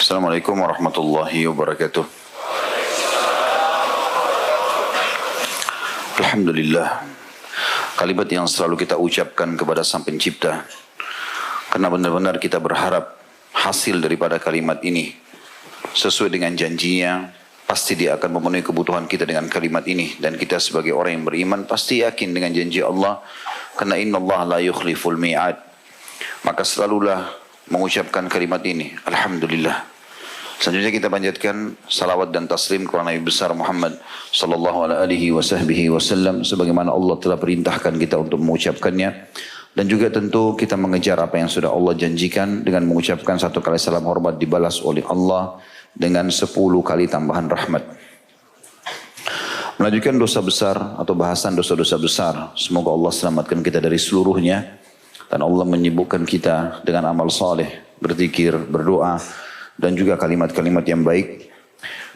Assalamualaikum warahmatullahi wabarakatuh. Alhamdulillah, kalimat yang selalu kita ucapkan kepada Sang Pencipta, karena benar-benar kita berharap hasil daripada kalimat ini sesuai dengan janjinya. Pasti dia akan memenuhi kebutuhan kita dengan kalimat ini. Dan kita sebagai orang yang beriman pasti yakin dengan janji Allah, karena innallaha la yukhliful mi'ad. Maka selalulah mengucapkan kalimat ini, Alhamdulillah. Selanjutnya kita panjatkan salawat dan taslim kepada Nabi besar Muhammad sallallahu alaihi wasallam sebagaimana Allah telah perintahkan kita untuk mengucapkannya. Dan juga tentu kita mengejar apa yang sudah Allah janjikan dengan mengucapkan 1 kali salam hormat dibalas oleh Allah dengan 10 kali tambahan rahmat. Melanjutkan dosa besar atau bahasan dosa-dosa besar. Semoga Allah selamatkan kita dari seluruhnya. Dan Allah menyibukkan kita dengan amal saleh, berzikir, berdoa, dan juga kalimat-kalimat yang baik.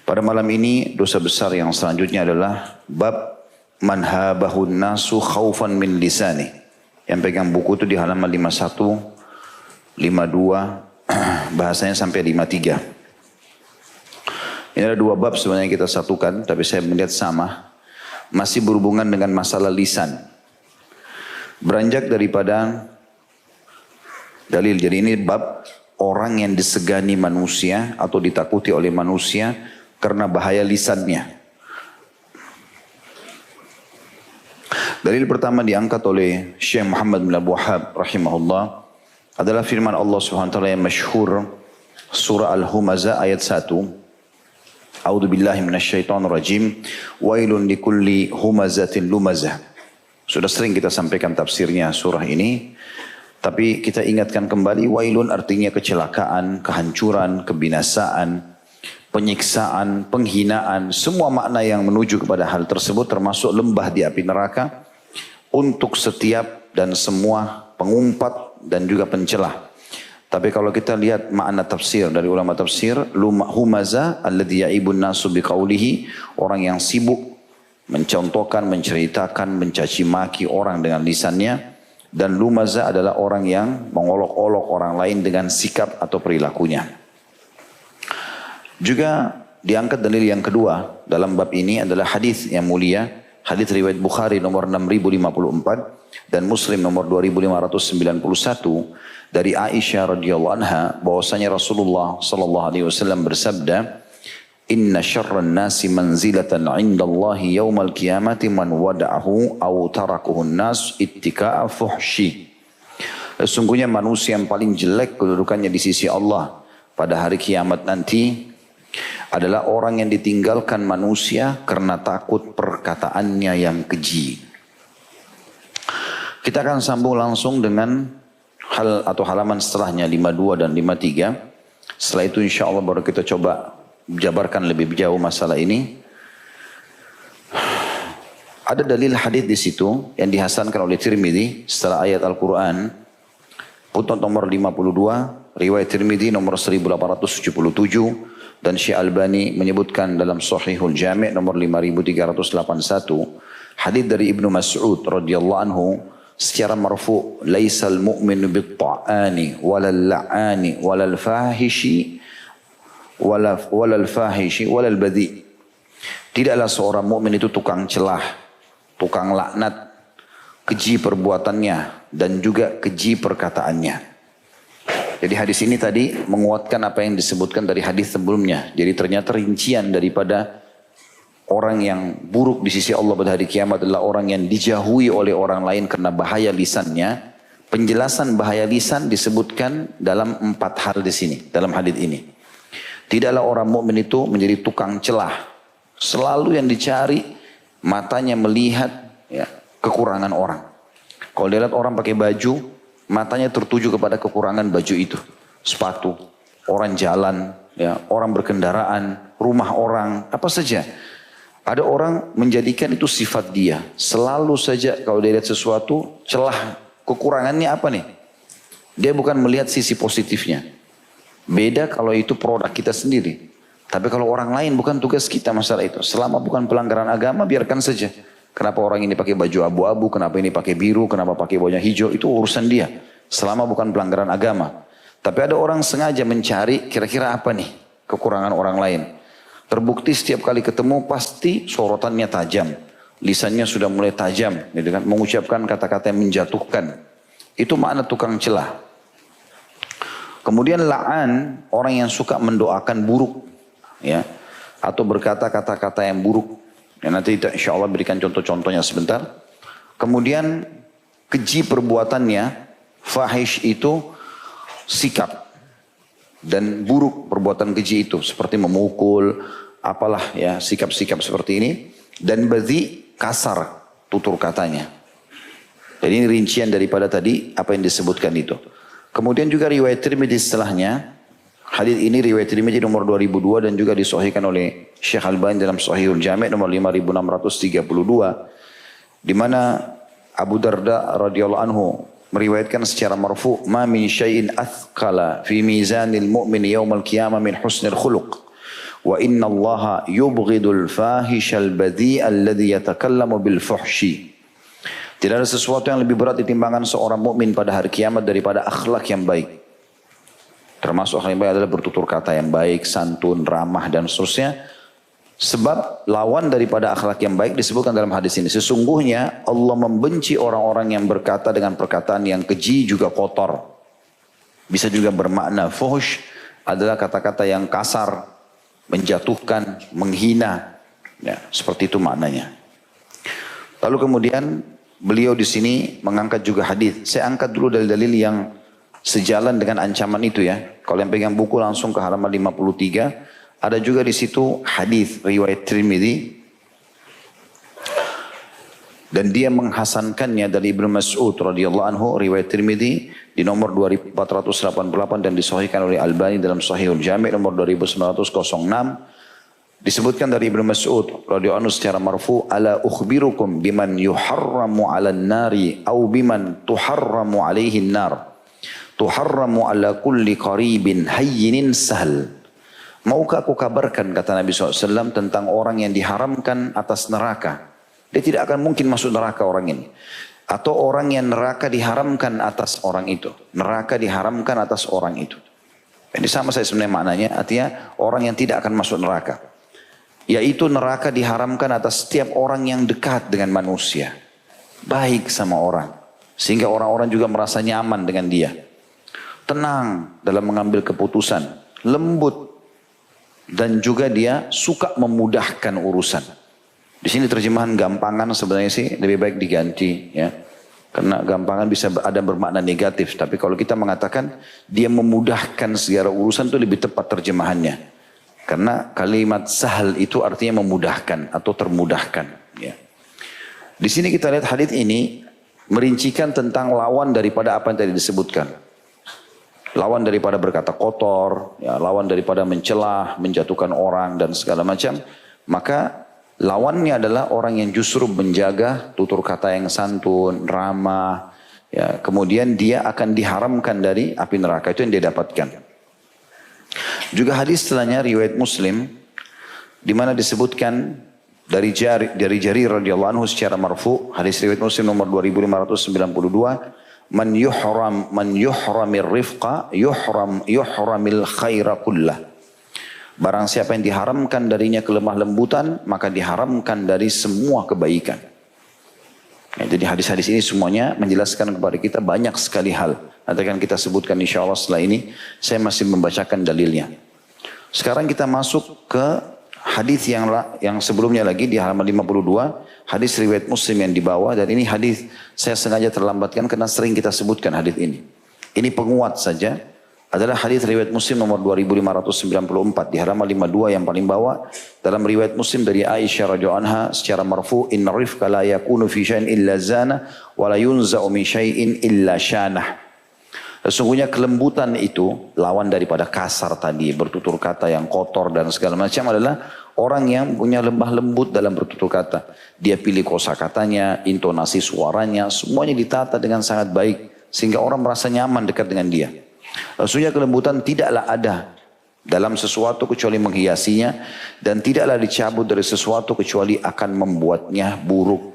Pada malam ini dosa besar yang selanjutnya adalah bab manhabahun nasu khaufan min lisani. Yang pegang buku itu di halaman 51, 52, bahasanya sampai 53. Ini ada 2 bab sebenarnya kita satukan, tapi saya melihat sama. Masih berhubungan dengan masalah lisan. Beranjak daripada dalil. Jadi ini bab orang yang disegani manusia atau ditakuti oleh manusia karena bahaya lisannya. Dalil pertama diangkat oleh Syekh Muhammad bin Abdul Wahhab rahimahullah adalah firman Allah SWT yang masyhur, surah Al-Humazah ayat 1. A'udzu billahi minasyaitonir rajim. Wailun likulli humazatin lumazah. Sudah sering kita sampaikan tafsirnya surah ini. Tapi kita ingatkan kembali, wailun artinya kecelakaan, kehancuran, kebinasaan, penyiksaan, penghinaan. Semua makna yang menuju kepada hal tersebut termasuk lembah di api neraka untuk setiap dan semua pengumpat dan juga pencelah. Tapi kalau kita lihat makna tafsir dari ulama tafsir, humaza alladhi ya'ibun nasu biqaulihi, orang yang sibuk mencontohkan, menceritakan, mencaci maki orang dengan lisannya. Dan lumaza adalah orang yang mengolok-olok orang lain dengan sikap atau perilakunya. Juga diangkat dalil yang kedua dalam bab ini adalah hadis yang mulia, hadis riwayat Bukhari nomor 6054 dan Muslim nomor 2591 dari Aisyah radhiyallahu anha bahwasanya Rasulullah sallallahu alaihi wasallam bersabda, Inna syarran nasi manzilatan indallahi yawmal qiyamati man wada'ahu aw tarakuhun nas ittika'a fuhshi. Sesungguhnya manusia yang paling jelek kedudukannya di sisi Allah pada hari kiamat nanti adalah orang yang ditinggalkan manusia karena takut perkataannya yang keji. Kita akan sambung langsung dengan hal atau halaman setelahnya 52 dan 53. Setelah itu insya Allah baru kita coba jabarkan lebih jauh masalah ini. Ada dalil hadis di situ yang dihasankan oleh Tirmidzi setelah ayat Al-Quran. Putnot nomor 52, riwayat Tirmidzi nomor 1877 dan Syekh Albani menyebutkan dalam Sahihul Jami' nomor 5381. Hadis dari Ibnu Mas'ud radhiyallahu anhu secara marfu, laisal mu'minu bit-ta'ani walal la'ani walal fahishi walal fahishi walal badhi. Tidaklah seorang mukmin itu tukang celah, tukang laknat, keji perbuatannya dan juga keji perkataannya. Jadi hadis ini tadi menguatkan apa yang disebutkan dari hadis sebelumnya. Jadi ternyata rincian daripada orang yang buruk di sisi Allah pada hari kiamat adalah orang yang dijauhi oleh orang lain karena bahaya lisannya. Penjelasan bahaya lisan disebutkan dalam 4 hal di sini, dalam hadis ini. Tidaklah orang mukmin itu menjadi tukang celah. Selalu yang dicari matanya melihat ya, kekurangan orang. Kalau dia lihat orang pakai baju, matanya tertuju kepada kekurangan baju itu. Sepatu, orang jalan, ya, orang berkendaraan, rumah orang, apa saja. Ada orang menjadikan itu sifat dia. Selalu saja kalau dia lihat sesuatu, celah kekurangannya apa nih? Dia bukan melihat sisi positifnya. Beda kalau itu produk kita sendiri. Tapi kalau orang lain bukan tugas kita masalah itu. Selama bukan pelanggaran agama biarkan saja. Kenapa orang ini pakai baju abu-abu, kenapa ini pakai biru, kenapa pakai bajunya hijau, itu urusan dia. Selama bukan pelanggaran agama. Tapi ada orang sengaja mencari kira-kira apa nih. kekurangan orang lain. Terbukti setiap kali ketemu pasti sorotannya tajam. Lisannya sudah mulai tajam, gitu kan? Mengucapkan kata-kata yang menjatuhkan. Itu makna tukang celah. Kemudian la'an, orang yang suka mendoakan buruk, ya, atau berkata kata-kata yang buruk. Ya, nanti insya Allah berikan contoh-contohnya sebentar. Kemudian keji perbuatannya, fahish itu sikap dan buruk perbuatan keji itu, seperti memukul, apalah ya sikap-sikap seperti ini. Dan badhi, kasar tutur katanya. Jadi ini rincian daripada tadi apa yang disebutkan itu. Kemudian juga riwayat Tirmidzi setelahnya. Hadis ini riwayat Tirmidzi nomor 2002 dan juga disahihkan oleh Syekh Albani dalam Sahihul Jami' nomor 5632. Di mana Abu Darda radhiyallahu anhu meriwayatkan secara marfu, "Ma min syai'in athqala fi mizanil mu'min yaumal qiyamah min husnil khuluq. Wa inna Allaha yubghidul fahishal badhi'a alladhi yatakallamu bil fuhshi." Tidak ada sesuatu yang lebih berat di timbangan seorang mukmin pada hari kiamat daripada akhlak yang baik. Termasuk akhlak yang baik adalah bertutur kata yang baik, santun, ramah dan seterusnya. Sebab lawan daripada akhlak yang baik disebutkan dalam hadis ini. Sesungguhnya Allah membenci orang-orang yang berkata dengan perkataan yang keji juga kotor. Bisa juga bermakna fuhsh adalah kata-kata yang kasar, menjatuhkan, menghina. Ya, seperti itu maknanya. Lalu kemudian beliau di sini mengangkat juga hadis. Saya angkat dulu dalil-dalil yang sejalan dengan ancaman itu ya. Kalau yang pegang buku langsung ke halaman 53. Ada juga di situ hadis riwayat Tirmidzi. Dan dia menghasankannya dari Ibnu Mas'ud radhiyallahu anhu, riwayat Tirmidzi di nomor 2488 dan disahihkan oleh Albani dalam Sahihul Jami' nomor 2906. Disebutkan dari Ibnu Mas'ud radhiyallahu anhu secara marfu, "Ala ukhbirukum biman yuharramu 'alan nari au biman tuharramu 'alaihi an-nar. Tuharramu 'ala kulli qaribin hayyinin sahl." Maukah aku kabarkan, kata Nabi SAW, tentang orang yang diharamkan atas neraka. Dia tidak akan mungkin masuk neraka orang ini. Atau orang yang neraka diharamkan atas orang itu. Neraka diharamkan atas orang itu. Ini sama saya sebenarnya maknanya. Artinya orang yang tidak akan masuk neraka. Yaitu neraka diharamkan atas setiap orang yang dekat dengan manusia. Baik sama orang. Sehingga orang-orang juga merasa nyaman dengan dia. Tenang dalam mengambil keputusan. Lembut. Dan juga dia suka memudahkan urusan. Di sini terjemahan gampangan sebenarnya sih lebih baik diganti ya. Karena gampangan bisa ada bermakna negatif. Tapi kalau kita mengatakan dia memudahkan segala urusan itu lebih tepat terjemahannya. Karena kalimat sahal itu artinya memudahkan atau termudahkan. Ya. Di sini kita lihat hadits ini merincikan tentang lawan daripada apa yang tadi disebutkan. Lawan daripada berkata kotor, ya, lawan daripada mencelah, menjatuhkan orang dan segala macam. Maka lawannya adalah orang yang justru menjaga tutur kata yang santun, ramah. Ya, kemudian dia akan diharamkan dari api neraka, itu yang dia dapatkan. Juga hadis setelahnya riwayat Muslim, di mana disebutkan dari Jarir radhiyallahu anhu secara marfu, hadis riwayat Muslim nomor 2592. Man yuhramir rifqa yuhramil khaira kullah. Barang siapa yang diharamkan darinya kelemah lembutan, maka diharamkan dari semua kebaikan. Ya, jadi hadis-hadis ini semuanya menjelaskan kepada kita banyak sekali hal. Nanti akan kita sebutkan insya Allah setelah ini. Saya masih membacakan dalilnya. Sekarang kita masuk ke hadis yang sebelumnya lagi di halaman 52. Hadis riwayat Muslim yang dibawa, dan ini hadis saya sengaja terlambatkan karena sering kita sebutkan hadis ini. Ini penguat saja. Adalah hadis riwayat Muslim nomor 2594 di halaman 52 yang paling bawah. Dalam riwayat Muslim dari Aisyah radhiyallahu anha secara marfu, "Inna rifqa la yakunu fi syai'in illa zana wa la yunza'u min syai'in illa syanah." Sesungguhnya kelembutan itu lawan daripada kasar tadi, bertutur kata yang kotor dan segala macam adalah orang yang punya lemah lembut dalam bertutur kata. Dia pilih kosakatanya, intonasi suaranya, semuanya ditata dengan sangat baik sehingga orang merasa nyaman dekat dengan dia. Sesungguhnya kelembutan tidaklah ada dalam sesuatu kecuali menghiasinya, dan tidaklah dicabut dari sesuatu kecuali akan membuatnya buruk.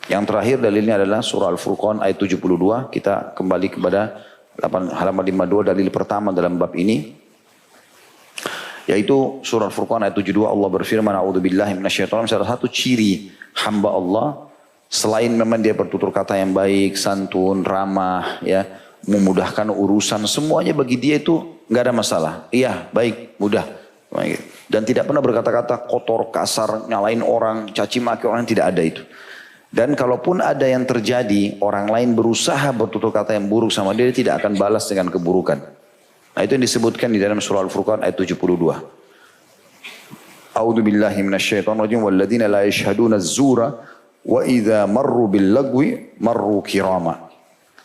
Yang terakhir dalilnya adalah surah Al-Furqan ayat 72. Kita kembali kepada halaman 52 dalil pertama dalam bab ini. Yaitu surah Al-Furqan ayat 72 Allah berfirman, a'udzubillahi minasyaitonir rajim. Salah satu ciri hamba Allah selain memang dia bertutur kata yang baik, santun, ramah, ya, memudahkan urusan, semuanya bagi dia itu nggak ada masalah. Iya, baik, mudah. Dan tidak pernah berkata-kata kotor, kasar, nyalain orang, caci maki orang, tidak ada itu. Dan kalaupun ada yang terjadi, orang lain berusaha bertutur kata yang buruk sama dia, dia tidak akan balas dengan keburukan. Nah, itu yang disebutkan di dalam surah Al-Furqan ayat 72. A'udzu billahi minasyaitonir rajim walladzina la yashhaduna az-zura wa idza marru bil lagwi marru kirama.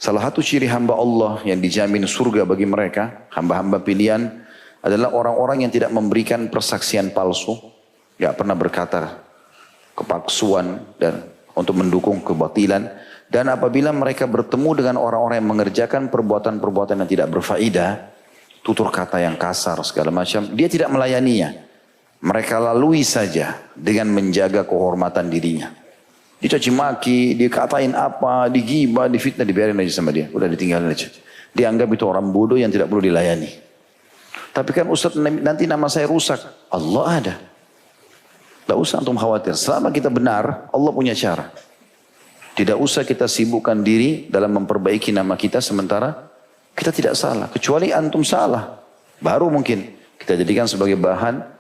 Salah satu ciri hamba Allah yang dijamin surga bagi mereka, hamba-hamba pilihan, adalah orang-orang yang tidak memberikan persaksian palsu, tidak pernah berkata kepalsuan dan untuk mendukung kebatilan. Dan apabila mereka bertemu dengan orang-orang yang mengerjakan perbuatan-perbuatan yang tidak berfaedah, tutur kata yang kasar segala macam, dia tidak melayaninya. Mereka lalui saja dengan menjaga kehormatan dirinya. Dicaci maki, dikatain apa, digibah, difitnah, dibiarin aja sama dia. Udah ditinggalin aja. Dianggap itu orang bodoh yang tidak perlu dilayani. Tapi kan Ustaz, nanti nama saya rusak. Allah ada. Tidak usah antum khawatir. Selama kita benar, Allah punya cara. Tidak usah kita sibukkan diri dalam memperbaiki nama kita sementara kita tidak salah. Kecuali antum salah. Baru mungkin kita jadikan sebagai bahan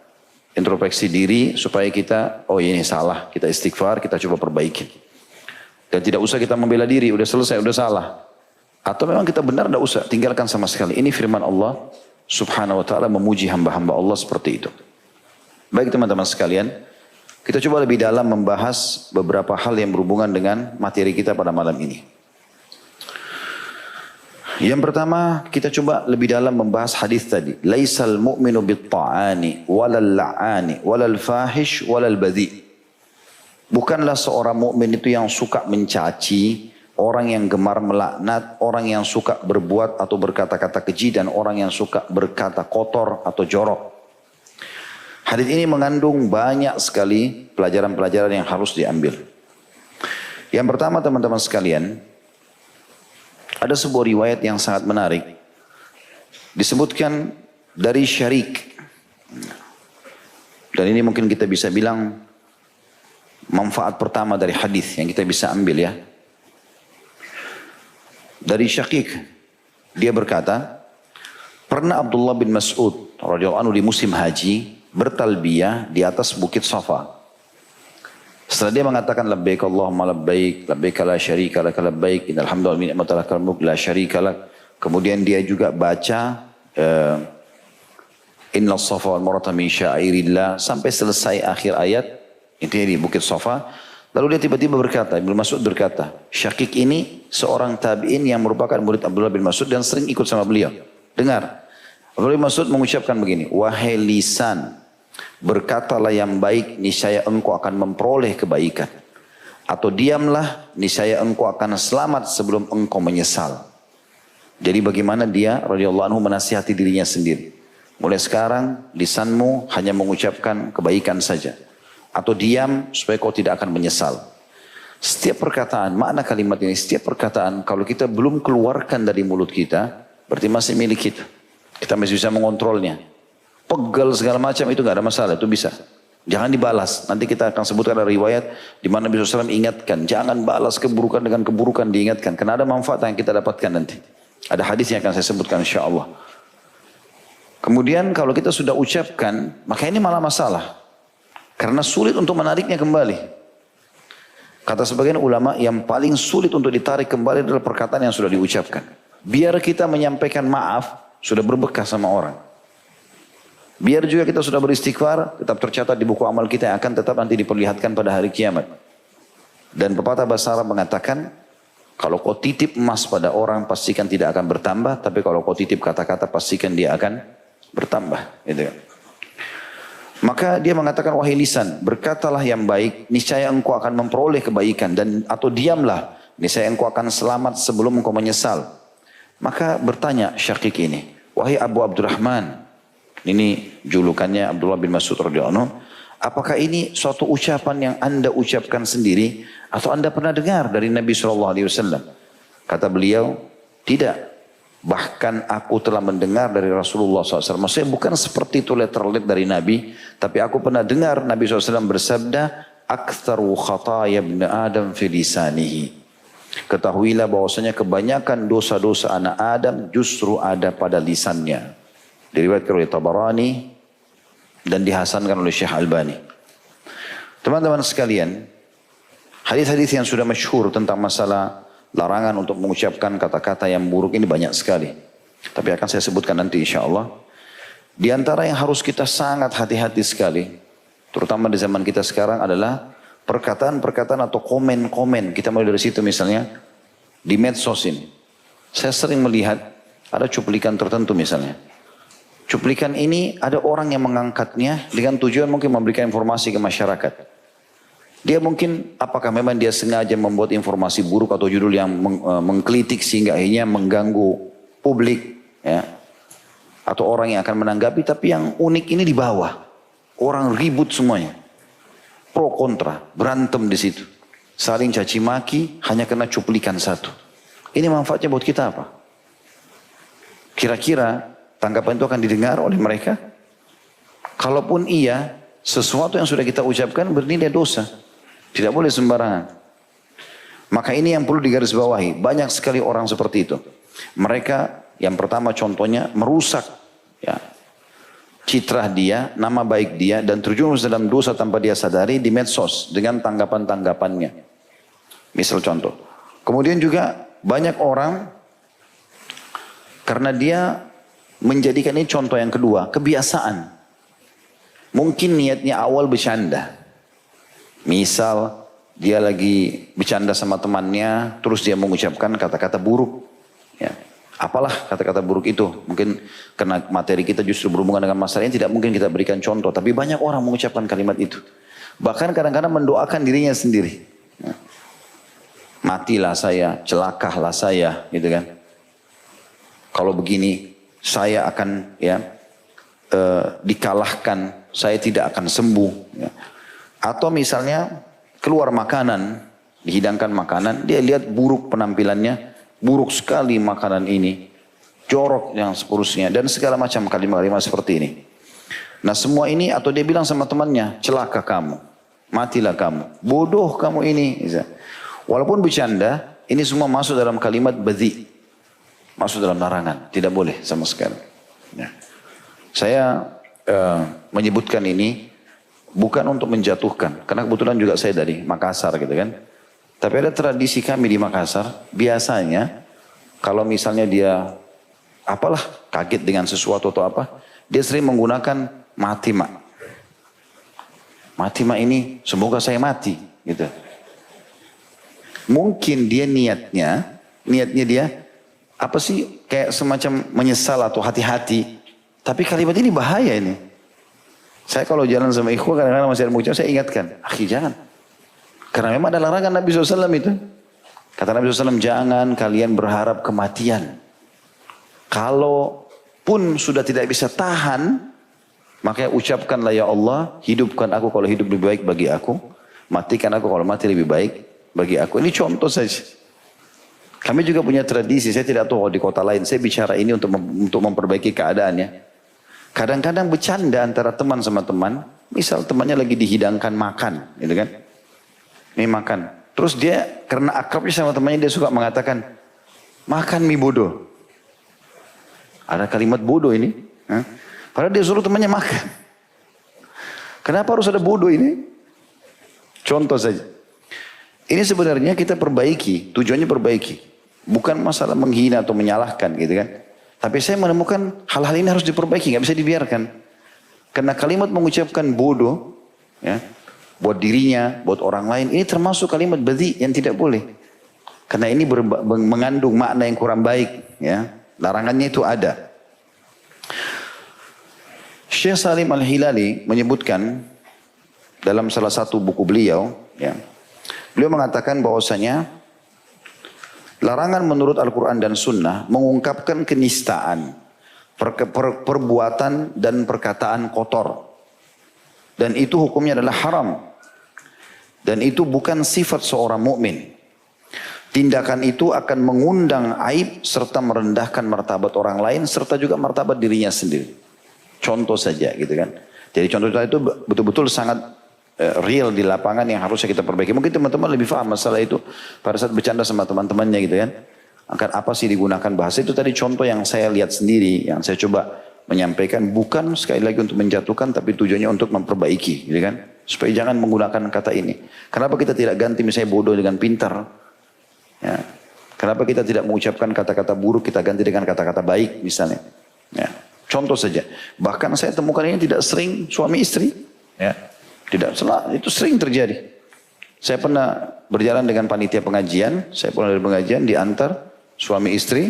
introspeksi diri supaya kita, oh ini salah. Kita istighfar, kita coba perbaiki. Dan tidak usah kita membela diri. Udah selesai, udah salah. Atau memang kita benar, tidak usah. Tinggalkan sama sekali. Ini firman Allah Subhanahu wa ta'ala memuji hamba-hamba Allah seperti itu. Baik teman-teman sekalian, kita coba lebih dalam membahas beberapa hal yang berhubungan dengan materi kita pada malam ini. Yang pertama, kita coba lebih dalam membahas hadis tadi. Laisal mu'minu bit-ta'ani walal la'ani walal fahish walal badhi. Bukanlah seorang mukmin itu yang suka mencaci, orang yang gemar melaknat, orang yang suka berbuat atau berkata-kata keji, dan orang yang suka berkata kotor atau jorok. Hadis ini mengandung banyak sekali pelajaran-pelajaran yang harus diambil. Yang pertama teman-teman sekalian, ada sebuah riwayat yang sangat menarik. Disebutkan dari Syarik. Dan ini mungkin kita bisa bilang manfaat pertama dari hadis yang kita bisa ambil ya. Dari Syakik, dia berkata, pernah Abdullah bin Mas'ud radhiyallahu anhu di musim haji bertalbiyah di atas bukit Safa. Setelah dia mengatakan labbaik Allahumma labbaik, labbaik la syarika lak labbaik, innal hamda wa ni'mata lakal mulk la syarika lak. Kemudian dia juga baca innas safa wal marwata min sya'airillah sampai selesai akhir ayat itu di bukit Safa. Lalu dia tiba-tiba berkata, Ibnu Mas'ud berkata, Syakik ini seorang tabi'in yang merupakan murid Abdullah bin Mas'ud dan sering ikut sama beliau. Dengar, Abdullah bin Mas'ud mengucapkan begini, wahai lisan, berkatalah yang baik, niscaya engkau akan memperoleh kebaikan. Atau diamlah, niscaya engkau akan selamat sebelum engkau menyesal. Jadi bagaimana dia radhiyallahu anhu menasihati dirinya sendiri. Mulai sekarang lisanmu hanya mengucapkan kebaikan saja. Atau diam supaya kau tidak akan menyesal. Setiap perkataan, makna kalimat ini, setiap perkataan kalau kita belum keluarkan dari mulut kita, berarti masih milik kita. Kita masih bisa mengontrolnya. Pegal segala macam itu gak ada masalah, itu bisa. Jangan dibalas. Nanti kita akan sebutkan ada riwayat di mana Nabi SAW ingatkan, jangan balas keburukan dengan keburukan, diingatkan. Karena ada manfaat yang kita dapatkan nanti. Ada hadis yang akan saya sebutkan insya Allah. Kemudian kalau kita sudah ucapkan, maka ini malah masalah. Karena sulit untuk menariknya kembali. Kata sebagian ulama, yang paling sulit untuk ditarik kembali adalah perkataan yang sudah diucapkan. Biar kita menyampaikan maaf, sudah berbekas sama orang. Biar juga kita sudah beristighfar, tetap tercatat di buku amal kita yang akan tetap nanti diperlihatkan pada hari kiamat. Dan pepatah bahasa Arab mengatakan, kalau kau titip emas pada orang, pastikan tidak akan bertambah. Tapi kalau kau titip kata-kata, pastikan dia akan bertambah. Gitu. Maka dia mengatakan, wahai lisan, berkatalah yang baik, niscaya engkau akan memperoleh kebaikan. Dan atau diamlah, niscaya engkau akan selamat sebelum engkau menyesal. Maka bertanya Syakik ini, wahai Abu Abdurrahman, ini julukannya Abdullah bin Mas'ud radhiyallahu anhu, apakah ini suatu ucapan yang anda ucapkan sendiri atau anda pernah dengar dari Nabi SAW? Kata beliau, tidak. Bahkan aku telah mendengar dari Rasulullah SAW. Maksudnya bukan seperti itu letterlet dari Nabi. Tapi aku pernah dengar Nabi SAW bersabda, Aktharu khataya ibn Adam fi lisanihi. Ketahuilah bahwasanya kebanyakan dosa-dosa anak Adam justru ada pada lisannya. Diriwayatkan oleh Tabarani dan dihasankan oleh Syekh Albani. Teman-teman sekalian, hadis-hadis yang sudah masyhur tentang masalah larangan untuk mengucapkan kata-kata yang buruk ini banyak sekali. Tapi akan saya sebutkan nanti insya Allah. Di antara yang harus kita sangat hati-hati sekali, terutama di zaman kita sekarang adalah perkataan-perkataan atau komen-komen. Kita mulai dari situ misalnya, di medsos ini. Saya sering melihat ada cuplikan tertentu misalnya. Cuplikan ini ada orang yang mengangkatnya dengan tujuan mungkin memberikan informasi ke masyarakat. Dia mungkin apakah memang dia sengaja membuat informasi buruk atau judul yang mengkritik sehingga akhirnya mengganggu publik, ya, atau orang yang akan menanggapi. Tapi yang unik ini di bawah, orang ribut semuanya, pro kontra, berantem di situ, saling caci maki hanya karena cuplikan satu. Ini manfaatnya buat kita apa? Kira-kira tanggapan itu akan didengar oleh mereka? Kalaupun iya, sesuatu yang sudah kita ucapkan bernilai dosa. Tidak boleh sembarangan. Maka ini yang perlu digarisbawahi. Banyak sekali orang seperti itu. Mereka yang pertama contohnya merusak, ya, citra dia, nama baik dia, dan terjerumus dalam dosa tanpa dia sadari di medsos dengan tanggapan-tanggapannya. Misal contoh. Kemudian juga banyak orang karena dia menjadikan ini contoh yang kedua, kebiasaan. Mungkin niatnya awal bercanda. Misal dia lagi bercanda sama temannya, terus dia mengucapkan kata-kata buruk. Ya. Apalah kata-kata buruk itu? Mungkin karena materi kita justru berhubungan dengan masalah ini, tidak mungkin kita berikan contoh. Tapi banyak orang mengucapkan kalimat itu. Bahkan kadang-kadang mendoakan dirinya sendiri. Ya. Matilah saya, celakalah saya, gitu kan. Kalau begini, saya akan dikalahkan, saya tidak akan sembuh. Ya. Atau misalnya keluar makanan, dihidangkan makanan, dia lihat buruk penampilannya, buruk sekali makanan ini, jorok yang seterusnya, dan segala macam kalimat-kalimat seperti ini. Nah semua ini, atau dia bilang sama temannya, celaka kamu, matilah kamu, bodoh kamu ini. Walaupun bercanda, ini semua masuk dalam kalimat badhi, masuk dalam larangan, tidak boleh sama sekali. Ya. Saya menyebutkan ini bukan untuk menjatuhkan, karena kebetulan juga saya dari Makassar gitu kan. Tapi ada tradisi kami di Makassar, biasanya kalau misalnya dia apalah kaget dengan sesuatu atau apa, dia sering menggunakan matima. Matima ini semoga saya mati gitu. Mungkin dia niatnya dia apa sih, kayak semacam menyesal atau hati-hati. Tapi kalimat ini bahaya ini. Saya kalau jalan sama ikhwan kadang-kadang masih ada mengucap, saya ingatkan, akhi jangan. Karena memang ada larangan Nabi SAW itu. Kata Nabi SAW, jangan kalian berharap kematian. Kalau pun sudah tidak bisa tahan, makanya ucapkanlah ya Allah, hidupkan aku kalau hidup lebih baik bagi aku. Matikan aku kalau mati lebih baik bagi aku. Ini contoh saja. Kami juga punya tradisi, saya tidak tahu di kota lain. Saya bicara ini untuk memperbaiki keadaannya. Kadang-kadang bercanda antara teman sama teman. Misal temannya lagi dihidangkan makan, gitu kan. Ini makan. Terus dia karena akrabnya sama temannya dia suka mengatakan, makan mie bodoh. Ada kalimat bodoh ini. Padahal dia suruh temannya makan. Kenapa harus ada bodoh ini? Contoh saja. Ini sebenarnya kita perbaiki, tujuannya perbaiki. Bukan masalah menghina atau menyalahkan gitu kan. Tapi saya menemukan hal-hal ini harus diperbaiki, nggak bisa dibiarkan. Karena kalimat mengucapkan bodoh, ya, buat dirinya, buat orang lain, ini termasuk kalimat badhi yang tidak boleh. Karena ini mengandung makna yang kurang baik, ya. Larangannya itu ada. Syekh Salim Al-Hilali menyebutkan dalam salah satu buku beliau, ya, beliau mengatakan bahwasanya larangan menurut Al-Quran dan Sunnah mengungkapkan kenistaan, perbuatan dan perkataan kotor. Dan itu hukumnya adalah haram. Dan itu bukan sifat seorang mukmin. Tindakan itu akan mengundang aib serta merendahkan martabat orang lain serta juga martabat dirinya sendiri. Contoh saja gitu kan. Jadi contoh itu betul-betul sangat real di lapangan yang harusnya kita perbaiki. Mungkin teman-teman lebih paham masalah itu pada saat bercanda sama teman-temannya gitu kan. Akan apa sih digunakan bahasa itu tadi contoh yang saya lihat sendiri, yang saya coba menyampaikan bukan sekali lagi untuk menjatuhkan tapi tujuannya untuk memperbaiki gitu kan. Supaya jangan menggunakan kata ini. Kenapa kita tidak ganti misalnya bodoh dengan pintar? Ya. Kenapa kita tidak mengucapkan kata-kata buruk kita ganti dengan kata-kata baik misalnya? Ya. Contoh saja. Bahkan saya temukan ini tidak sering suami istri. Ya. Tidak salah, itu sering terjadi. Saya pernah berjalan dengan panitia pengajian, saya pulang dari pengajian diantar suami istri.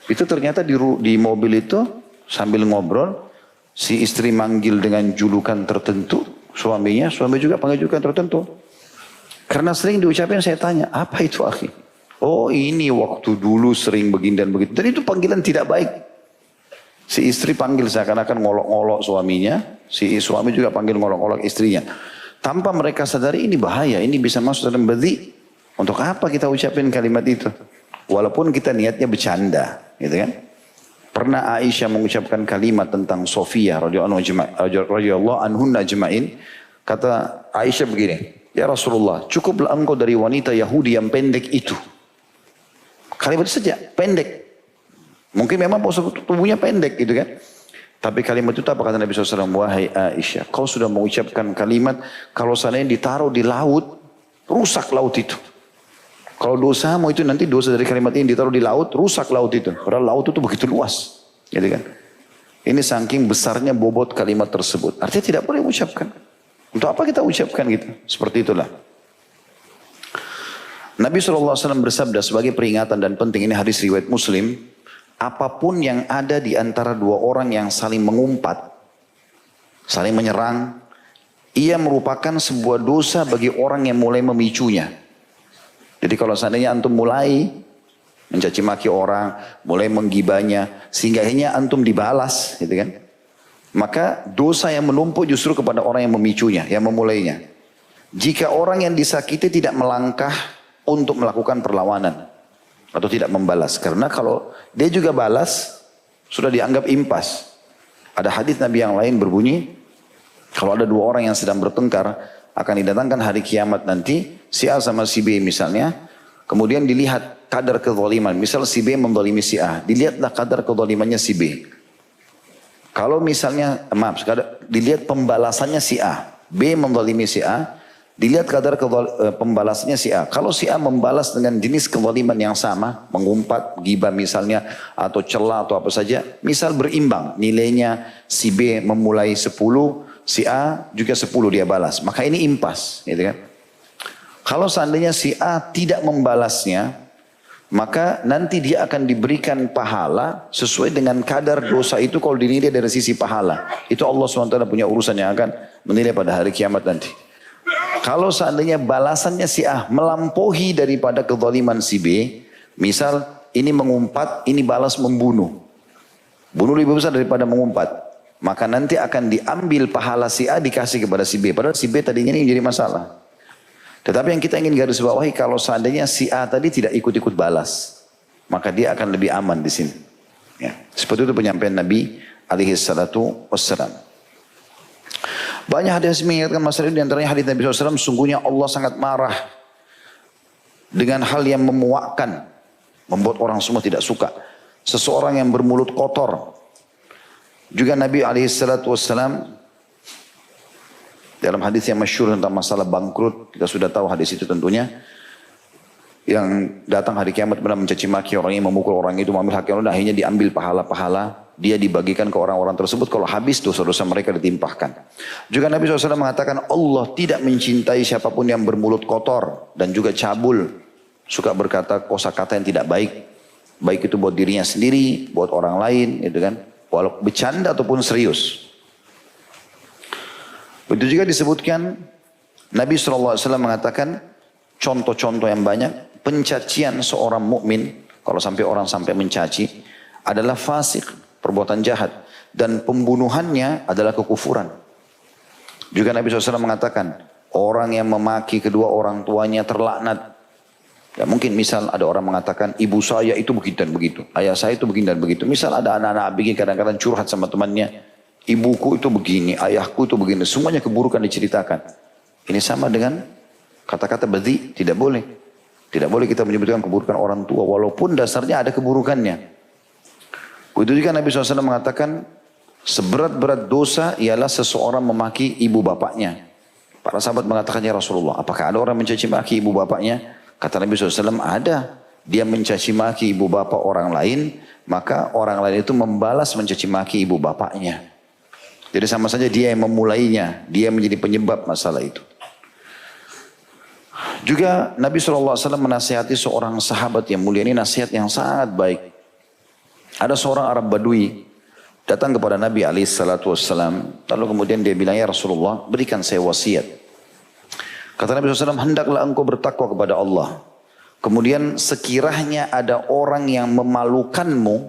Itu ternyata di mobil itu sambil ngobrol, si istri manggil dengan julukan tertentu, suami juga panggil julukan tertentu. Karena sering diucapin saya tanya, apa itu akhi? Oh ini waktu dulu sering begini dan begitu. Dan itu panggilan tidak baik. Si istri panggil seakan-akan ngolok-ngolok suaminya. Si suami juga panggil ngolok-ngolok istrinya. Tanpa mereka sadari ini bahaya. Ini bisa masuk dalam badhi. Untuk apa kita ucapin kalimat itu? Walaupun kita niatnya bercanda. Gitu kan? Pernah Aisyah mengucapkan kalimat tentang Sofia radhiyallahu anhunna ajma'in. Kata Aisyah begini. Ya Rasulullah, cukuplah engkau dari wanita Yahudi yang pendek itu. Kalimat saja, pendek. Mungkin memang postur tubuhnya pendek gitu kan. Tapi kalimat itu apa kata Nabi SAW? Wahai Aisyah, kau sudah mengucapkan kalimat, kalau seandainya ditaruh di laut, rusak laut itu. Kalau dosamu itu nanti dosa dari kalimat ini ditaruh di laut, rusak laut itu. Padahal laut itu begitu luas. Gitu kan. Ini saking besarnya bobot kalimat tersebut. Artinya tidak boleh mengucapkan. Untuk apa kita ucapkan gitu? Seperti itulah. Nabi SAW bersabda sebagai peringatan dan penting, ini hadis riwayat Muslim, apapun yang ada di antara dua orang yang saling mengumpat, saling menyerang, ia merupakan sebuah dosa bagi orang yang mulai memicunya. Jadi kalau seandainya antum mulai mencaci maki orang, mulai menggibahnya, sehingga akhirnya antum dibalas, gitu kan? Maka dosa yang menumpuk justru kepada orang yang memicunya, yang memulainya. Jika orang yang disakiti tidak melangkah untuk melakukan perlawanan atau tidak membalas, karena kalau dia juga balas sudah dianggap impas. Ada hadis Nabi yang lain berbunyi, kalau ada dua orang yang sedang bertengkar akan didatangkan hari kiamat nanti si A sama si B misalnya, kemudian dilihat kadar kezaliman. Misal si B menzalimi si A, dilihatlah kadar kezalimannya si B. Kalau misalnya dilihat pembalasannya si A, B menzalimi si A, dilihat kadar pembalasannya si A. Kalau si A membalas dengan jenis kezaliman yang sama, mengumpat, gibah misalnya, atau celah atau apa saja, misal berimbang, nilainya si B memulai 10, si A juga 10 dia balas. Maka ini impas, gitu kan? Kalau seandainya si A tidak membalasnya, maka nanti dia akan diberikan pahala sesuai dengan kadar dosa itu kalau dinilai dari sisi pahala. Itu Allah SWT punya urusan yang akan menilai pada hari kiamat nanti. Kalau seandainya balasannya si A melampaui daripada kezaliman si B, misal ini mengumpat, ini balas membunuh. Bunuh lebih besar daripada mengumpat. Maka nanti akan diambil pahala si A dikasih kepada si B. Padahal si B tadinya ini jadi masalah. Tetapi yang kita ingin garis bawahi kalau seandainya si A tadi tidak ikut-ikut balas, maka dia akan lebih aman di sini. Ya. Seperti itu penyampaian Nabi alaihi salatu wassalam. Banyak hadis mengingatkan masalah ini, diantaranya hadis Nabi SAW, sungguhnya Allah sangat marah dengan hal yang memuakkan, membuat orang semua tidak suka. Seseorang yang bermulut kotor. Juga Nabi SAW dalam hadis yang masyhur tentang masalah bangkrut, kita sudah tahu hadis itu tentunya, yang datang hari kiamat benar mencaci maki orang yang memukul orang itu, mengambil hak orang, akhirnya diambil pahala-pahala, dia dibagikan ke orang-orang tersebut, kalau habis dosa-dosa mereka ditimpahkan. Juga Nabi SAW mengatakan Allah tidak mencintai siapapun yang bermulut kotor dan juga cabul, suka berkata kosakata yang tidak baik, baik itu buat dirinya sendiri, buat orang lain, gitu kan, walau bercanda ataupun serius. Begitu juga disebutkan Nabi SAW mengatakan contoh-contoh yang banyak pencacian seorang mukmin, kalau sampai orang sampai mencaci, adalah fasik, perbuatan jahat, dan pembunuhannya adalah kekufuran. Juga Nabi SAW mengatakan orang yang memaki kedua orang tuanya terlaknat. Ya mungkin misal ada orang mengatakan ibu saya itu begitu dan begitu, ayah saya itu begini dan begitu. Misal ada anak-anak begini kadang-kadang curhat sama temannya, ibuku itu begini, ayahku itu begini, semuanya keburukan diceritakan. Ini sama dengan kata-kata badhi, tidak boleh. Tidak boleh kita menyebutkan keburukan orang tua walaupun dasarnya ada keburukannya. Begitu juga Nabi SAW mengatakan seberat-berat dosa ialah seseorang memaki ibu bapaknya. Para sahabat mengatakan, ya Rasulullah, apakah ada orang mencaci maki ibu bapaknya? Kata Nabi SAW, ada. Dia mencaci maki ibu bapak orang lain, maka orang lain itu membalas mencaci maki ibu bapaknya. Jadi sama saja dia yang memulainya, dia menjadi penyebab masalah itu. Juga Nabi SAW menasihati seorang sahabat yang mulia, ini nasihat yang sangat baik. Ada seorang Arab Badui datang kepada Nabi SAW, lalu kemudian dia bilang, ya Rasulullah, berikan saya wasiat. Kata Nabi SAW, hendaklah engkau bertakwa kepada Allah. Kemudian sekiranya ada orang yang memalukanmu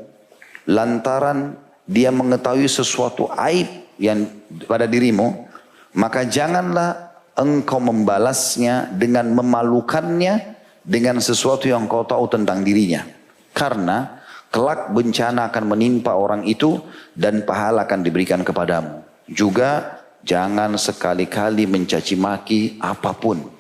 lantaran dia mengetahui sesuatu aib yang pada dirimu, maka janganlah engkau membalasnya dengan memalukannya dengan sesuatu yang kau tahu tentang dirinya. Karena kelak bencana akan menimpa orang itu dan pahala akan diberikan kepadamu. Juga jangan sekali-kali mencaci maki apapun.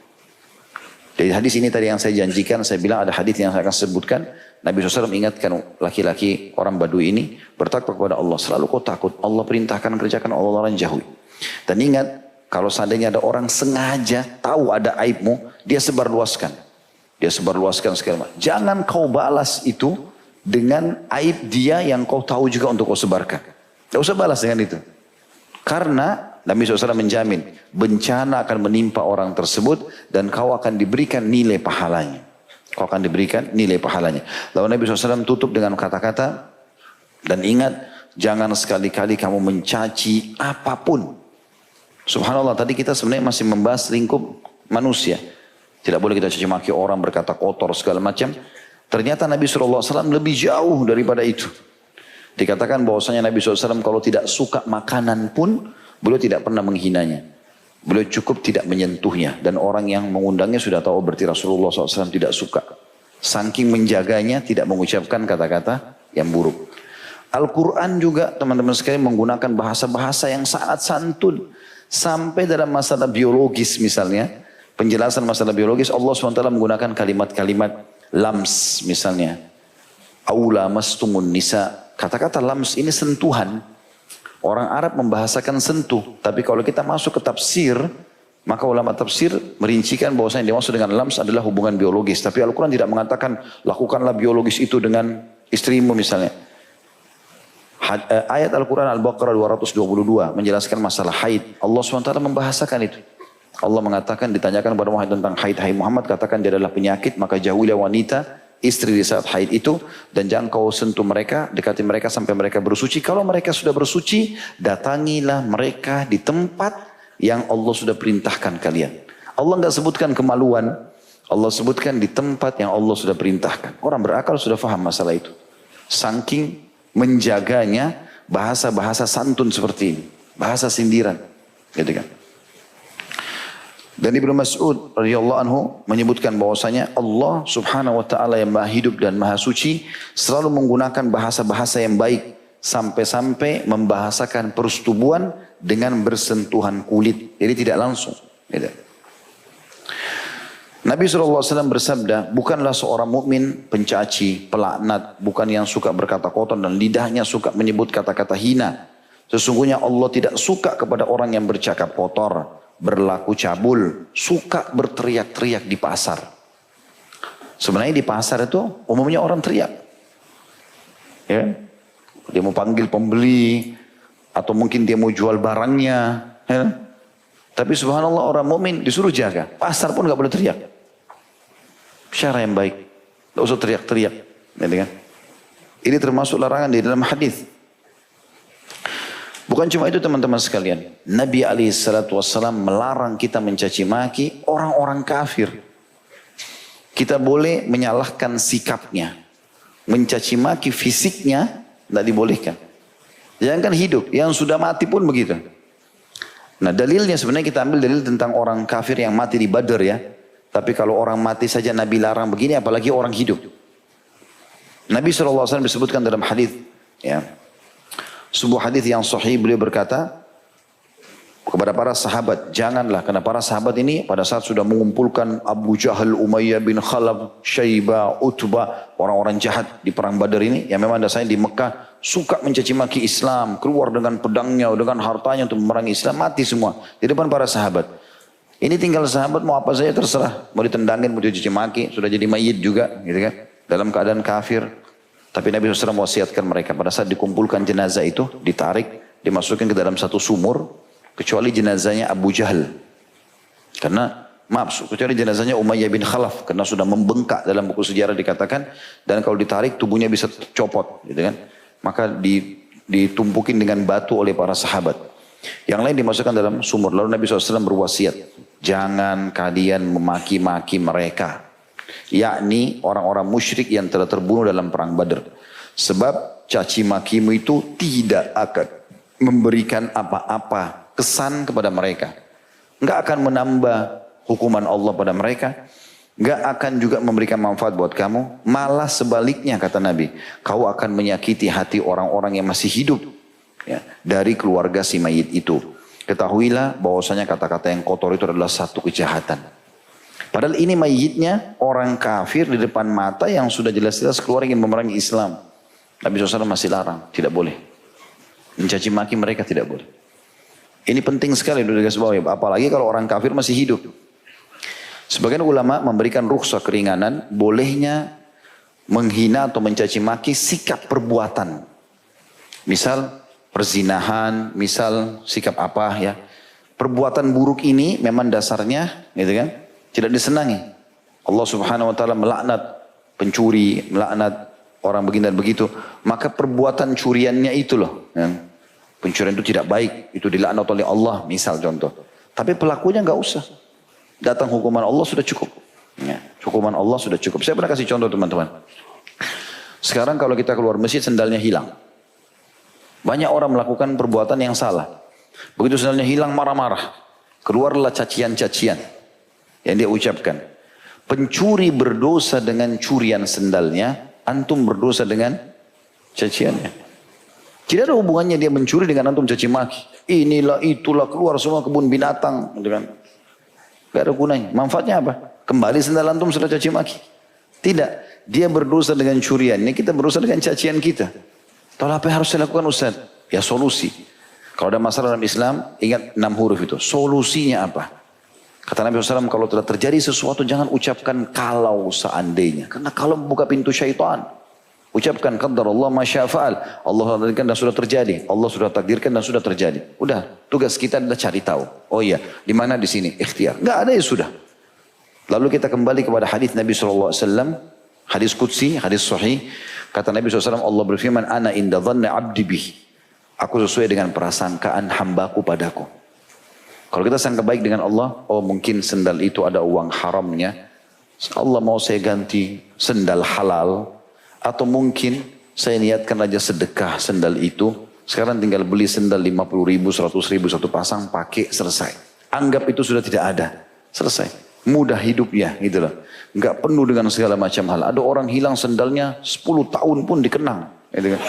Dari hadis ini tadi yang saya janjikan, saya bilang ada hadis yang saya akan sebutkan. Nabi SAW ingatkan laki-laki orang Badui ini bertakwa kepada Allah. Selalu kau takut, Allah perintahkan kerjakan, Allah larang jauhi. Dan ingat, kalau seandainya ada orang sengaja tahu ada aibmu, dia sebarluaskan. Dia sebarluaskan segala macam. Jangan kau balas itu dengan aib dia yang kau tahu juga untuk kau sebarkan. Tidak usah balas dengan itu. Karena Nabi SAW menjamin bencana akan menimpa orang tersebut dan kau akan diberikan nilai pahalanya. Kau akan diberikan nilai pahalanya. Lalu Nabi SAW tutup dengan kata-kata, dan ingat, jangan sekali-kali kamu mencaci apapun. Subhanallah, tadi kita sebenarnya masih membahas lingkup manusia. Tidak boleh kita caci maki orang, berkata kotor segala macam. Ternyata Nabi SAW lebih jauh daripada itu. Dikatakan bahwasanya Nabi SAW kalau tidak suka makanan pun, beliau tidak pernah menghinanya. Beliau cukup tidak menyentuhnya. Dan orang yang mengundangnya sudah tahu berarti Rasulullah SAW tidak suka. Saking menjaganya tidak mengucapkan kata-kata yang buruk. Al-Quran juga teman-teman sekalian menggunakan bahasa-bahasa yang sangat santun. Sampai dalam masalah biologis misalnya. Penjelasan masalah biologis Allah SWT menggunakan kalimat-kalimat lams misalnya. Aula mastumun nisa. Kata-kata lams ini sentuhan. Orang Arab membahasakan sentuh. Tapi kalau kita masuk ke tafsir, maka ulama tafsir merincikan bahwasanya yang dimaksud dengan lams adalah hubungan biologis. Tapi Al-Quran tidak mengatakan lakukanlah biologis itu dengan istrimu misalnya. Ayat Al-Quran Al-Baqarah 222 menjelaskan masalah haid. Allah SWT membahasakan itu. Allah mengatakan, ditanyakan kepada Muhammad tentang haid. Hai Muhammad, katakan dia adalah penyakit, maka jauhilah wanita istri di saat haid itu, dan jangan kau sentuh mereka, dekati mereka sampai mereka bersuci. Kalau mereka sudah bersuci, datangilah mereka di tempat yang Allah sudah perintahkan kalian. Allah enggak sebutkan kemaluan, Allah sebutkan di tempat yang Allah sudah perintahkan. Orang berakal sudah faham masalah itu. Saking menjaganya bahasa-bahasa santun seperti ini, bahasa sindiran, gitu kan. Dan Ibnu Mas'ud radhiyallahu anhu menyebutkan bahwasanya Allah Subhanahu wa taala yang Maha hidup dan Maha suci selalu menggunakan bahasa-bahasa yang baik sampai-sampai membahasakan persetubuhan dengan bersentuhan kulit. Jadi tidak langsung. Gitu. Nabi SAW bersabda, bukanlah seorang mukmin pencaci, pelaknat, bukan yang suka berkata kotor dan lidahnya suka menyebut kata-kata hina. Sesungguhnya Allah tidak suka kepada orang yang bercakap kotor, berlaku cabul, suka berteriak-teriak di pasar. Sebenarnya di pasar itu umumnya orang teriak. Ya. Dia mau panggil pembeli atau mungkin dia mau jual barangnya, ya. Tapi subhanallah orang mukmin disuruh jaga. Pasar pun enggak boleh teriak. Cara yang baik. Enggak usah teriak-teriak, gitu kan? Ini termasuk larangan di dalam hadis. Bukan cuma itu teman-teman sekalian. Nabi SAW melarang kita mencaci maki orang-orang kafir. Kita boleh menyalahkan sikapnya. Mencaci maki fisiknya tidak dibolehkan. Jangan hidup. Yang sudah mati pun begitu. Nah dalilnya sebenarnya kita ambil dalil tentang orang kafir yang mati di Badr ya. Tapi kalau orang mati saja Nabi larang begini, apalagi orang hidup. Nabi SAW disebutkan dalam hadis, ya, sebuah hadis yang sahih, beliau berkata kepada para sahabat, janganlah, karena para sahabat ini pada saat sudah mengumpulkan Abu Jahal, Umayyah bin Khalaf, Syaibah, Utbah, orang-orang jahat di perang Badar ini, yang memang dasarnya di Mekah suka mencaci maki Islam, keluar dengan pedangnya, dengan hartanya untuk memerangi Islam, mati semua di depan para sahabat. Ini tinggal sahabat mau apa saja terserah, mau ditendangin, mau dicaci maki, sudah jadi mayit juga, gitu kan, dalam keadaan kafir. Tapi Nabi SAW wasiatkan mereka pada saat dikumpulkan jenazah itu, ditarik, dimasukkan ke dalam satu sumur, kecuali jenazahnya Abu Jahal. Karena, maaf, kecuali jenazahnya Umayyah bin Khalaf, karena sudah membengkak dalam buku sejarah dikatakan, dan kalau ditarik tubuhnya bisa tercopot, gitu kan. Maka ditumpukin dengan batu oleh para sahabat. Yang lain dimasukkan dalam sumur. Lalu Nabi SAW berwasiat, jangan kalian memaki-maki mereka, yakni orang-orang musyrik yang telah terbunuh dalam perang Badar. Sebab caci makimu itu tidak akan memberikan apa-apa kesan kepada mereka. Enggak akan menambah hukuman Allah pada mereka. Enggak akan juga memberikan manfaat buat kamu. Malah sebaliknya kata Nabi, kau akan menyakiti hati orang-orang yang masih hidup, ya, dari keluarga si mayit itu. Ketahuilah bahwasanya kata-kata yang kotor itu adalah satu kejahatan. Padahal ini mayitnya orang kafir di depan mata yang sudah jelas-jelas keluar ingin memerangi Islam. Nabi SAW masih larang, tidak boleh. Mencaci maki mereka tidak boleh. Ini penting sekali untuk digaris bawahi, apalagi kalau orang kafir masih hidup. Sebagian ulama memberikan rukhsah keringanan, bolehnya menghina atau mencaci maki sikap perbuatan. Misal perzinahan, misal sikap apa ya. Perbuatan buruk ini memang dasarnya, gitu kan, tidak disenangi. Allah Subhanahu wa taala melaknat pencuri, melaknat orang begini dan begitu. Maka perbuatan curiannya itu loh, ya. Pencurian itu tidak baik, itu dilaknat oleh Allah, misal contoh. Tapi pelakunya nggak usah. Datang hukuman Allah sudah cukup. Ya, hukuman Allah sudah cukup. Saya pernah kasih contoh teman-teman. Sekarang kalau kita keluar masjid sendalnya hilang. Banyak orang melakukan perbuatan yang salah. Begitu sendalnya hilang marah-marah. Keluarlah cacian-cacian yang dia ucapkan. Pencuri berdosa dengan curian sendalnya, antum berdosa dengan caciannya. Tidak ada hubungannya dia mencuri dengan antum caci maki. Inilah itulah keluar semua kebun binatang, gitu kan. Gak ada gunanya. Manfaatnya apa? Kembali sendal antum sudah caci maki. Tidak. Dia berdosa dengan curiannya, kita berdosa dengan cacian kita. Tahu apa yang harus dilakukan Ustaz? Ya solusi. Kalau ada masalah dalam Islam, ingat 6 huruf itu. Solusinya apa? Kata Nabi SAW, kalau telah terjadi sesuatu jangan ucapkan kalau seandainya. Karena kalau membuka pintu syaitan. Ucapkan qadarullah ma syaa fa'al. Allah takdirkan dan sudah terjadi. Allah sudah takdirkan dan sudah terjadi. Udah, tugas kita adalah cari tahu. Oh iya, di mana di sini? Ikhtiar. Enggak ada ya sudah. Lalu kita kembali kepada hadis Nabi SAW. Hadis qudsi, hadis sahih. Kata Nabi SAW, Allah berfirman, ana inda dhanna abdi bih. Aku sesuai dengan prasangkaan hambaku padaku. Kalau kita sangka baik dengan Allah, oh mungkin sendal itu ada uang haramnya. Allah mau saya ganti sendal halal. Atau mungkin saya niatkan aja sedekah sendal itu. Sekarang tinggal beli sendal 50 ribu, 100 ribu satu pasang, pakai, selesai. Anggap itu sudah tidak ada. Selesai. Mudah hidupnya gitu loh. Enggak penuh dengan segala macam hal. Ada orang hilang sendalnya 10 tahun pun dikenang. Gitu kan.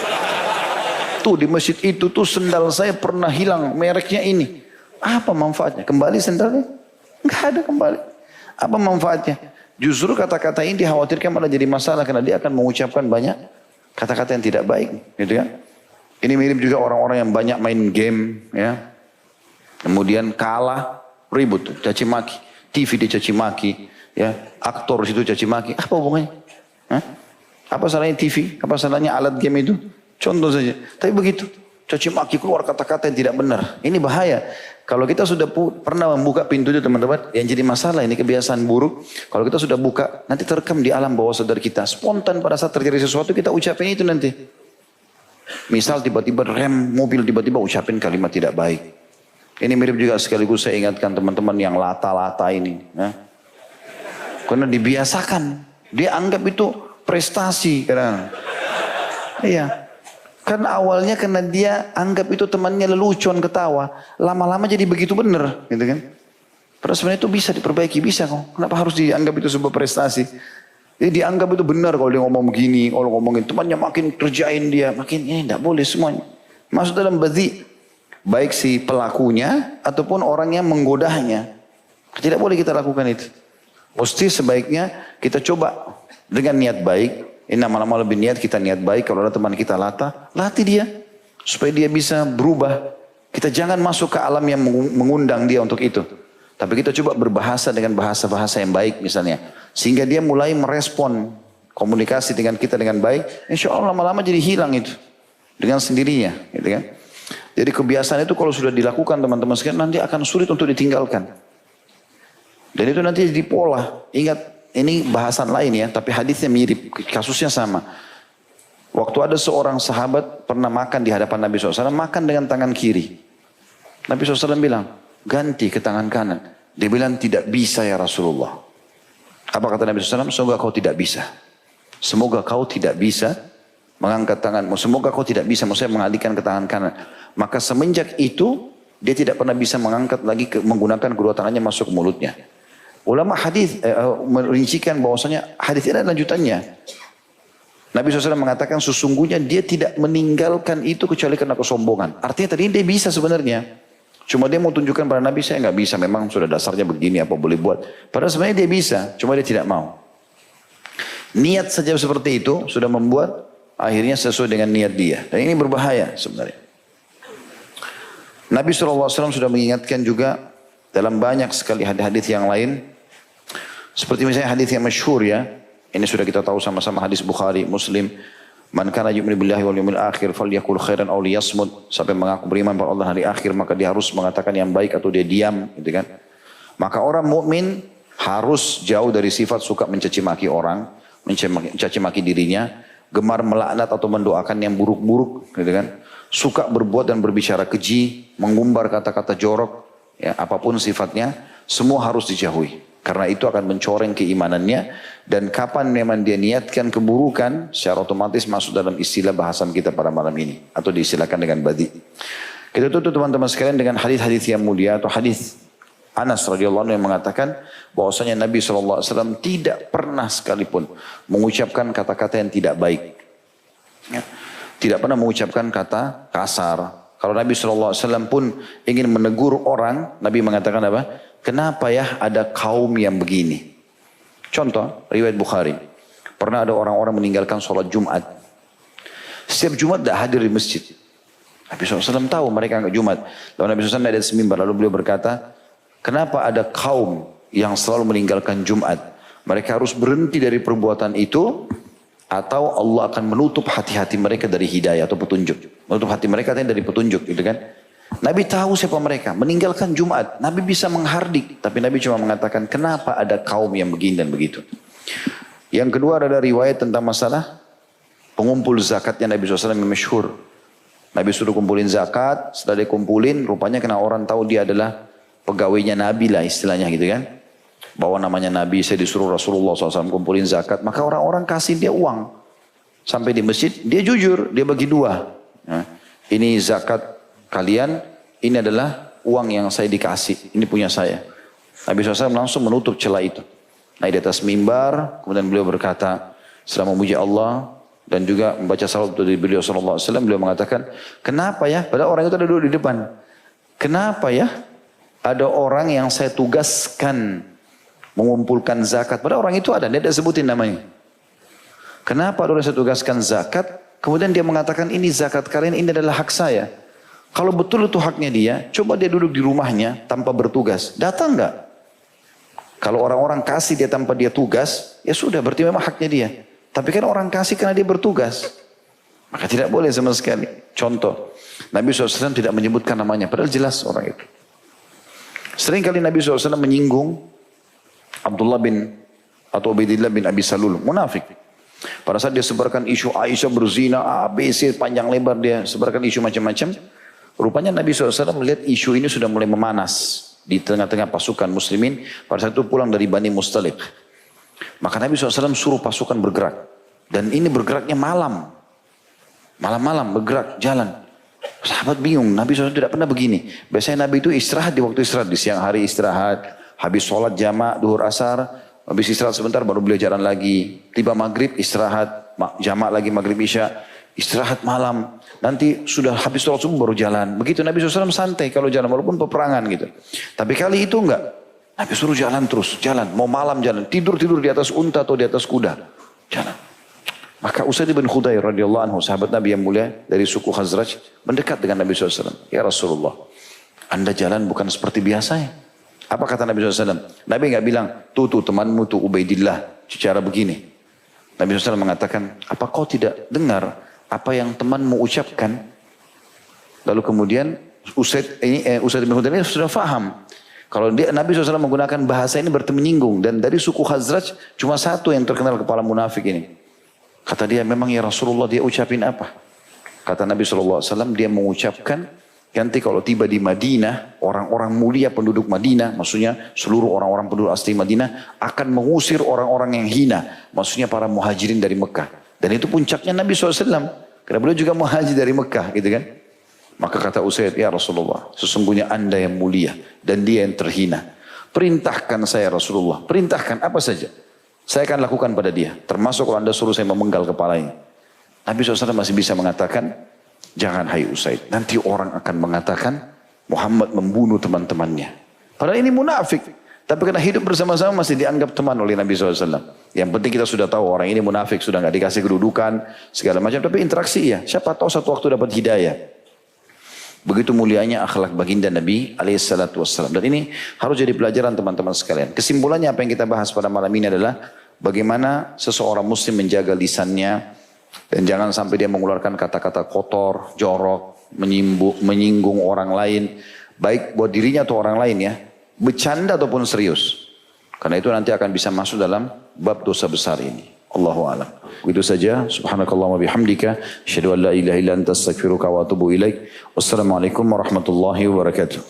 Tuh di masjid itu tuh sendal saya pernah hilang, mereknya ini. Apa manfaatnya? Kembali sendalnya? Enggak ada kembali. Apa manfaatnya? Justru kata-kata ini dikhawatirkan malah jadi masalah karena dia akan mengucapkan banyak kata-kata yang tidak baik, gitu kan? Ini mirip juga orang-orang yang banyak main game, ya. Kemudian kalah, ribut, caci maki, TV dicaci maki, ya. Aktor situ caci maki, apa hubungannya? Hah? Apa salahnya TV? Apa salahnya alat game itu? Contoh saja. Tapi begitu, caci maki keluar kata-kata yang tidak benar. Ini bahaya. Kalau kita sudah pernah membuka pintu itu teman-teman, yang jadi masalah ini kebiasaan buruk. Kalau kita sudah buka, nanti terekam di alam bawah sadar kita. Spontan pada saat terjadi sesuatu kita ucapin itu nanti. Misal tiba-tiba rem mobil tiba-tiba ucapin kalimat tidak baik. Ini mirip juga sekaligus saya ingatkan teman-teman yang lata-lata ini. Ya. Karena dibiasakan. Dia anggap itu prestasi. Karena, iya. Karena awalnya karena dia anggap itu temannya lelucon ketawa. Lama-lama jadi begitu benar. Gitu kan. Padahal sebenarnya itu bisa diperbaiki, bisa kok. Kenapa harus dianggap itu sebuah prestasi? Jadi dianggap itu benar kalau dia ngomong begini, kalau ngomongin temannya makin kerjain dia, makin ini tidak boleh semuanya. Masuk dalam badhi, baik si pelakunya ataupun orang yang menggodanya. Tidak boleh kita lakukan itu. Mesti sebaiknya kita coba dengan niat baik. Ini lama-lama lebih niat kita niat baik. Kalau ada teman kita latih dia supaya dia bisa berubah. Kita jangan masuk ke alam yang mengundang dia untuk itu. Tapi kita coba berbahasa dengan bahasa-bahasa yang baik misalnya. Sehingga dia mulai merespon komunikasi dengan kita dengan baik. Insya Allah lama-lama jadi hilang itu. Dengan sendirinya. Gitu kan. Jadi kebiasaan itu kalau sudah dilakukan teman-teman sekalian nanti akan sulit untuk ditinggalkan. Dan itu nanti jadi pola. Ingat ini bahasan lain ya. Tapi hadisnya mirip. Kasusnya sama. Waktu ada seorang sahabat pernah makan di hadapan Nabi SAW. Makan dengan tangan kiri. Nabi SAW bilang. Ganti ke tangan kanan. Dia bilang tidak bisa ya Rasulullah. Apa kata Nabi SAW? Semoga kau tidak bisa. Semoga kau tidak bisa mengangkat tanganmu. Semoga kau tidak bisa. Maksudnya mengalihkan ke tangan kanan. Maka semenjak itu dia tidak pernah bisa mengangkat lagi menggunakan kedua tangannya masuk ke mulutnya. Ulama hadis merincikan bahwasanya hadis ini adalah lanjutannya. Nabi SAW mengatakan sesungguhnya dia tidak meninggalkan itu kecuali karena kesombongan. Artinya tadi dia bisa sebenarnya. Cuma dia mau tunjukkan pada Nabi, saya nggak bisa. Memang sudah dasarnya begini, apa boleh buat. Padahal sebenarnya dia bisa, cuma dia tidak mau. Niat saja seperti itu sudah membuat akhirnya sesuai dengan niat dia. Dan ini berbahaya sebenarnya. Nabi SAW sudah mengingatkan juga dalam banyak sekali hadis-hadis yang lain. Seperti misalnya hadis yang masyhur ya. Ini sudah kita tahu sama-sama hadis Bukhari, Muslim. Man kana yu'minu billahi wal yawmil akhir falyaqul khairan aw liyasmut. Sampai mengaku beriman pada Allah hari akhir maka dia harus mengatakan yang baik atau dia diam, gitu kan. Maka orang mukmin harus jauh dari sifat suka mencaci maki orang, mencaci maki dirinya, gemar melaknat atau mendoakan yang buruk-buruk, gitu kan. Suka berbuat dan berbicara keji, mengumbar kata-kata jorok, ya apapun sifatnya, semua harus dijauhi. Karena itu akan mencoreng keimanannya. Dan kapan memang dia niatkan keburukan, secara otomatis masuk dalam istilah bahasan kita pada malam ini. Atau diistilahkan dengan badhi. Kita tutup teman-teman sekalian dengan hadis-hadis yang mulia. Atau hadis Anas radhiyallahu anhu yang mengatakan bahwasanya Nabi SAW tidak pernah sekalipun mengucapkan kata-kata yang tidak baik. Ya. Tidak pernah mengucapkan kata kasar. Kalau Nabi SAW pun ingin menegur orang, Nabi mengatakan apa? Kenapa ya ada kaum yang begini? Contoh, riwayat Bukhari. Pernah ada orang-orang meninggalkan sholat Jumat. Setiap Jumat tidak hadir di masjid. Nabi SAW tahu mereka enggak Jumat. Lalu Nabi SAW ada semimbar. Lalu beliau berkata, kenapa ada kaum yang selalu meninggalkan Jumat? Mereka harus berhenti dari perbuatan itu. Atau Allah akan menutup hati-hati mereka dari hidayah atau petunjuk. Menutup hati mereka dari petunjuk, gitu kan. Nabi tahu siapa mereka. Meninggalkan Jumat. Nabi bisa menghardik. Tapi Nabi cuma mengatakan kenapa ada kaum yang begini dan begitu. Yang kedua ada riwayat tentang masalah pengumpul zakatnya Nabi SAW yang masyhur. Nabi suruh kumpulin zakat. Setelah dia kumpulin rupanya kena orang tahu dia adalah pegawainya Nabi lah istilahnya gitu kan. Bawa namanya Nabi, saya disuruh Rasulullah SAW kumpulin zakat. Maka orang-orang kasih dia uang. Sampai di masjid dia jujur. Dia bagi dua. Nah, ini zakat kalian, ini adalah uang yang saya dikasih, ini punya saya. Nabi SAW langsung menutup celah itu. Naik di atas mimbar, kemudian beliau berkata, setelah memuji Allah, dan juga membaca salat dari beliau SAW, beliau mengatakan, kenapa ya, padahal orang itu ada duduk di depan. Kenapa ya, ada orang yang saya tugaskan mengumpulkan zakat, padahal orang itu ada, dia tidak sebutin namanya. Kenapa ada orang saya tugaskan zakat, kemudian dia mengatakan, ini zakat kalian, ini adalah hak saya. Kalau betul itu haknya dia, coba dia duduk di rumahnya tanpa bertugas. Datang enggak? Kalau orang-orang kasih dia tanpa dia tugas, ya sudah berarti memang haknya dia. Tapi kan orang kasih karena dia bertugas. Maka tidak boleh sama sekali. Contoh, Nabi SAW tidak menyebutkan namanya, padahal jelas orang itu. Sering kali Nabi SAW menyinggung Abdullah bin atau Ubaidillah bin Abi Salul, munafik. Pada saat dia sebarkan isu Aisyah berzina, ABC, panjang lebar dia sebarkan isu macam-macam. Rupanya Nabi SAW melihat isu ini sudah mulai memanas di tengah-tengah pasukan muslimin. Pada saat itu pulang dari Bani Mustalik. Maka Nabi SAW suruh pasukan bergerak. Dan ini bergeraknya malam. Malam-malam bergerak, jalan. Sahabat bingung, Nabi SAW tidak pernah begini. Biasanya Nabi itu istirahat di waktu istirahat. Di siang hari istirahat, habis sholat jamaah, duhur asar, habis istirahat sebentar baru beliau jalan lagi. Tiba maghrib istirahat, jamaah lagi maghrib isya, istirahat malam. Nanti sudah habis sholat subuh baru jalan. Begitu Nabi SAW santai kalau jalan walaupun peperangan gitu. Tapi kali itu enggak. Nabi suruh jalan terus, jalan. Mau malam jalan, tidur-tidur di atas unta atau di atas kuda. Jalan. Maka Usaid bin Khudair radhiyallahu anhu, sahabat Nabi yang mulia dari suku Khazraj, mendekat dengan Nabi SAW. Ya Rasulullah, Anda jalan bukan seperti biasanya. Apa kata Nabi SAW? Nabi enggak bilang, tuh temanmu tuh Ubaidillah, cara begini. Nabi SAW mengatakan, apa kau tidak dengar apa yang temanmu ucapkan? Lalu kemudian Usaid bin Khudair ini sudah faham. Kalau Nabi SAW menggunakan bahasa ini berarti menyinggung. Dan dari suku Khazraj cuma satu yang terkenal kepala munafik ini. Kata dia, memang ya Rasulullah dia ucapin apa? Kata Nabi SAW, dia mengucapkan, nanti kalau tiba di Madinah, orang-orang mulia penduduk Madinah, maksudnya seluruh orang-orang penduduk asli Madinah, akan mengusir orang-orang yang hina. Maksudnya para muhajirin dari Mekah. Dan itu puncaknya Nabi SAW. Karena beliau juga muhajir dari Mekah gitu kan. Maka kata Usaid, ya Rasulullah, sesungguhnya anda yang mulia dan dia yang terhina. Perintahkan saya Rasulullah, perintahkan apa saja. Saya akan lakukan pada dia. Termasuk kalau anda suruh saya memenggal kepalanya. Nabi SAW masih bisa mengatakan, jangan hai Usaid. Nanti orang akan mengatakan, Muhammad membunuh teman-temannya. Padahal ini munafik. Tapi karena hidup bersama-sama masih dianggap teman oleh Nabi SAW. Yang penting kita sudah tahu orang ini munafik, sudah nggak dikasih kedudukan, segala macam. Tapi interaksi ya, siapa tahu satu waktu dapat hidayah. Begitu mulianya akhlak baginda Nabi SAW. Dan ini harus jadi pelajaran teman-teman sekalian. Kesimpulannya apa yang kita bahas pada malam ini adalah bagaimana seseorang muslim menjaga lisannya dan jangan sampai dia mengeluarkan kata-kata kotor, jorok, menyinggung orang lain, baik buat dirinya atau orang lain ya, bercanda ataupun serius. Karena itu nanti akan bisa masuk dalam bab dosa besar ini. Allahu a'lam. Begitu saja. Subhanakallahumma bihamdika asyhadu an la ilaha illa anta astaghfiruka wa atubu ilaik. Wassalamualaikum warahmatullahi wabarakatuh.